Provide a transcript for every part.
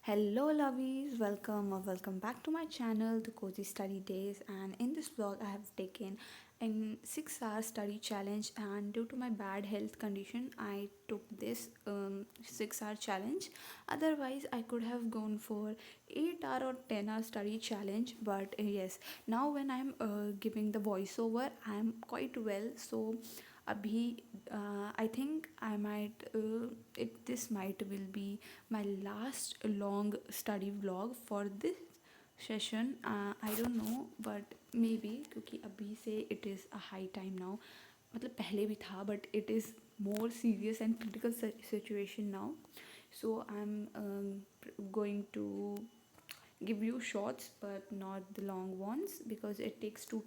Hello, lovies. Welcome or welcome back to my channel, The Cozy Study Days. And in this vlog, I have taken an 6-hour study challenge. And due to my bad health condition, I took this 6-hour challenge. Otherwise, I could have gone for 8-hour or 10-hour study challenge. But yes, now when I'm giving the voiceover, I'm quite well. So अभी I think I might this might will be my last long study vlog for this session. I don't know but maybe क्योंकि अभी से it is a high time now. मतलब पहले भी था but it is more serious and critical situation now. So I'm going to give you shorts but not the long ones because it takes too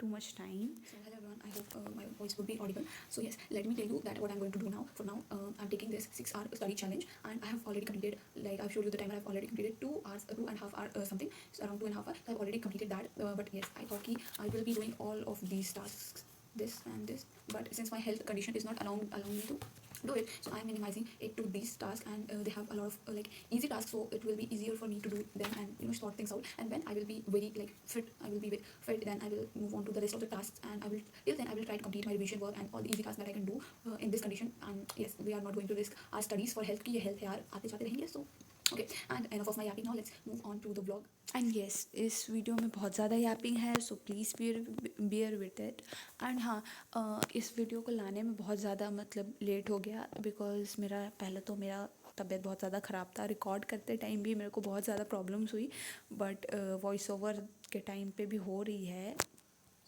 much time. So hello everyone, I hope my voice would be audible. So yes, let me tell you that what I'm going to do now. For now, I'm taking this 6-hour study challenge and I have already completed, like I've showed you the timer. I've already completed 2 hours, 2.5 hours something, so around 2.5 hours. So I've already completed that. But yes, I thought I will be doing all of these tasks, this and this, but since my health condition is not allowing me to do it, so I'm minimizing it to these tasks. And they have a lot of like easy tasks, so it will be easier for me to do them and sort things out. And when I will be very like fit, I will be fit, then I will move on to the rest of the tasks. And I will till then I will try to complete my revision work and all the easy tasks that I can do in this condition. And yes, we are not going to risk our studies for health की ये health है यार आते जाते रहेंगे. So okay, and enough of my yapping. Now let's move on to the vlog. And yes, इस video में बहुत ज़्यादा यापिंग है, so please beer with it. And हाँ, इस वीडियो को लाने में बहुत ज़्यादा मतलब लेट हो गया बिकॉज मेरा तबीयत बहुत ज़्यादा ख़राब था. रिकॉर्ड करते टाइम भी मेरे को बहुत ज़्यादा प्रॉब्लम्स हुई बट वॉइस ओवर के टाइम पे भी हो रही है.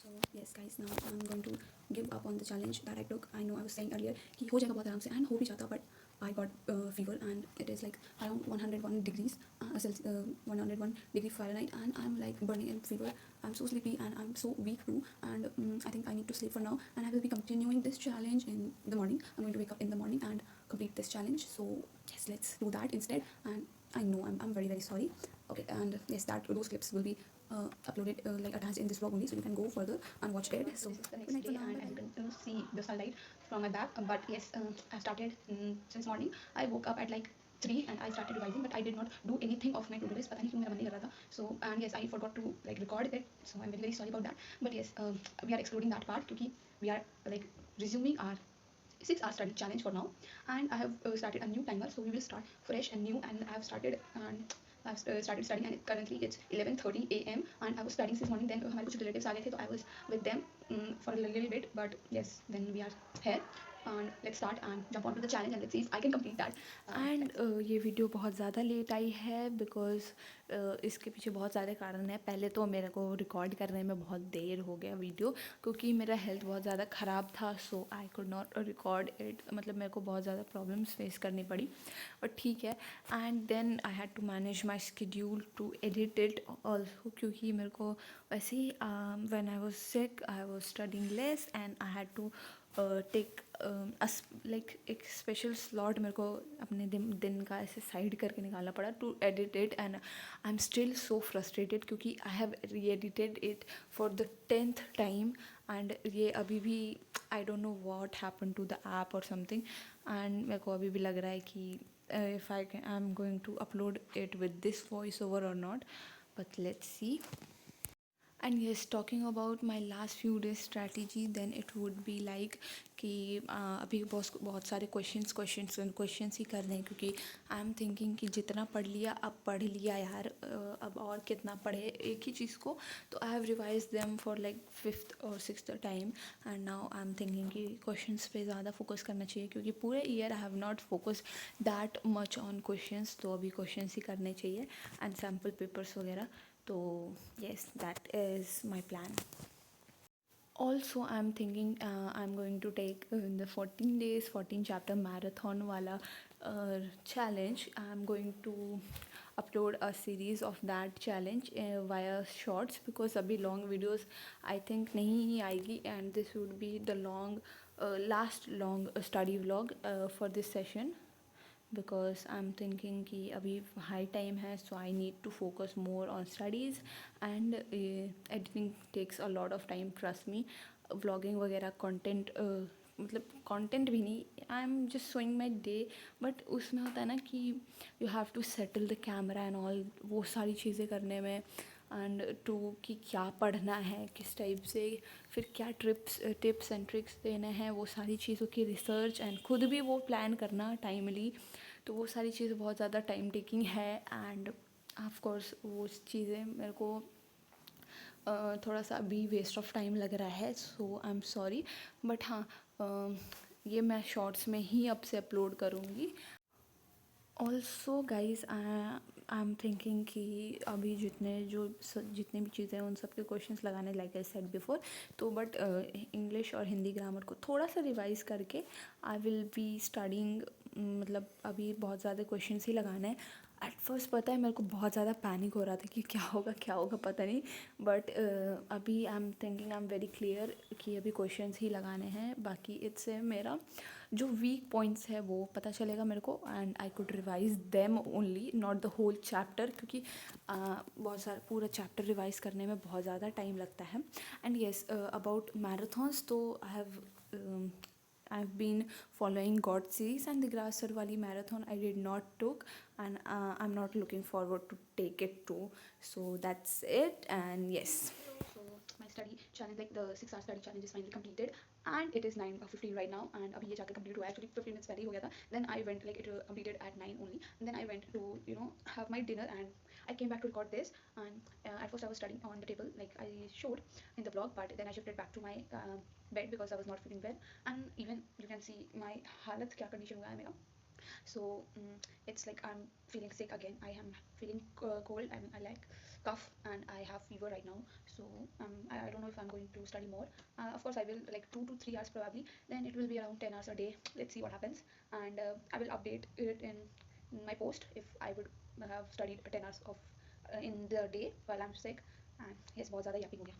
So yes guys, now I'm going to give up on the challenge that I took. I know I was saying earlier कि हो जाएगा बहुत आराम से, and हो भी जाता, but I got fever and it is like around 101 degrees 101 degree Fahrenheit, and I'm like burning in fever. I'm so sleepy and I'm so weak too, and I think I need to sleep for now, and I will be continuing this challenge in the morning. I'm going to wake up in the morning and complete this challenge. So yes, let's do that instead. And I know I'm very very sorry. Okay, and yes, those clips will be uploaded like attached in this vlog only, so you can go further and watch it. So this is the next day and as you can see the sunlight from my back. But yes, I started since morning. I woke up at like 3 and I started revising, but I did not do anything of my to-do list. पता नहीं क्यों मेरा मन नहीं कर रहा था. So and yes, I forgot to like record it, so I'm very very sorry about that. But yes, we are excluding that part क्योंकि we are like resuming our 6-hour study challenge for now. And I have started a new timer, so we will start fresh and new. And I have started and I've started studying, and currently it's 11:30 a.m. and I was studying this morning. Then हमारे कुछ relatives आ गए थे, so I was with them for a little bit. But yes, then we are here and let's start and jump onto the challenge and let's see if I can complete that. And ये video बहुत ज़्यादा late आई है because इसके पीछे बहुत सारे कारण हैं. पहले तो मेरे को रिकॉर्ड करने में बहुत देर हो गया वीडियो क्योंकि मेरा हेल्थ बहुत ज़्यादा ख़राब था. So I could not record it, मतलब मेरे को बहुत ज़्यादा प्रॉब्लम्स फेस करनी पड़ी, बट ठीक है. And then I had to manage my schedule to edit it also क्योंकि मेरे को वैसे ही when I was sick I was studying less and I had to take like एक स्पेशल स्लॉट मेरे को अपने दिन का ऐसे साइड करके निकालना पड़ा to edit it. And I am still so frustrated क्योंकि I have re edited it for the 10th time and ये अभी भी I don't know what happen to the app और समथिंग. एंड मेरे को अभी भी लग रहा है कि if I'm going to upload it with this voiceover or not, but let's see. And yes, talking about my last few days strategy, then it would be like कि अभी बहुत सारे क्वेश्चंस ही करने हैं क्योंकि आई एम थिंकिंग कि जितना पढ़ लिया अब पढ़ लिया यार, अब और कितना पढ़े एक ही चीज़ को. तो I have revise them for like 5th और 6th time. And now I am thinking कि क्वेश्चंस पे ज़्यादा फोकस करना चाहिए क्योंकि पूरे year I have not focus that much on questions. तो अभी क्वेश्चंस ही करने चाहिए एंड सैम्पल पेपर्स वगैरह. So yes, that is my plan. Also I'm thinking I'm going to take the 14 days 14 chapter marathon wala challenge. I'm going to upload a series of that challenge via shorts because abhi long videos I think nahi hi aayegi, and this would be the last long study vlog for this session because I'm thinking कि अभी high time है, so I need to focus more on studies. And editing takes a lot of time, trust me. Vlogging वगैरह content मतलब content भी नहीं, I am just showing my day, but उसमें होता है ना कि you have to settle the camera and all, वो सारी चीज़ें करने में, एंड टू कि क्या पढ़ना है, किस टाइप से, फिर क्या टिप्स एंड ट्रिक्स देने हैं, वो सारी चीज़ों की रिसर्च एंड खुद भी वो प्लान करना टाइमली, तो वो सारी चीज़ें बहुत ज़्यादा टाइम टेकिंग है। एंड ऑफ कोर्स वो चीज़ें मेरे को थोड़ा सा अभी वेस्ट ऑफ टाइम लग रहा है, सो आई एम सॉरी, बट हाँ, ये मैं शॉर्ट्स में ही अब से अपलोड करूँगी। Also guys I am thinking कि अभी जितने भी चीज़ें हैं उन सब के क्वेश्चंस लगाने, लाइक आई सेड बिफोर, तो बट इंग्लिश और हिंदी ग्रामर को थोड़ा सा रिवाइज करके आई विल बी स्टडिंग, मतलब अभी बहुत ज़्यादा क्वेश्चंस ही लगाने हैं। एट फर्स्ट पता है मेरे को बहुत ज़्यादा पैनिक हो रहा था कि क्या होगा पता नहीं, बट अभी I am thinking, I am very clear कि अभी क्वेश्चंस ही लगाने हैं, बाकी इससे मेरा जो वीक पॉइंट्स है वो पता चलेगा मेरे को, and I could revise them only, not the whole chapter, क्योंकि बहुत सारा पूरा चैप्टर रिवाइज करने में बहुत ज़्यादा टाइम लगता है। एंड येस, अबाउट मैराथन्स, तो I've been following God series, and the Grass Sarwali marathon I did not took, and I'm not looking forward to take it too. So that's it, and yes. So my study challenge, like the 6 hour study challenge, is finally completed, and it is 9:15 right now, and abhi ye jaake complete hua, actually 15 minutes pehle hi ho gaya tha. Then I went, like it completed at 9 only, and then I went to have my dinner, and I came back to record this. And at first I was studying on the table, like I showed in the vlog, but then I shifted back to my bed because I was not feeling well, and even you can see my halat kya condition hua hai mera. So it's like I'm feeling sick again. I am feeling cold. I like cough, and I have fever right now. So I don't know if I'm going to study more. Of course I will, like 2 to 3 hours probably, then it will be around 10 hours a day. Let's see what happens, and I will update it in my post if I would have studied 10 hours of in the day while I'm sick. And yes, बहुत ज़्यादा yapping हो गया.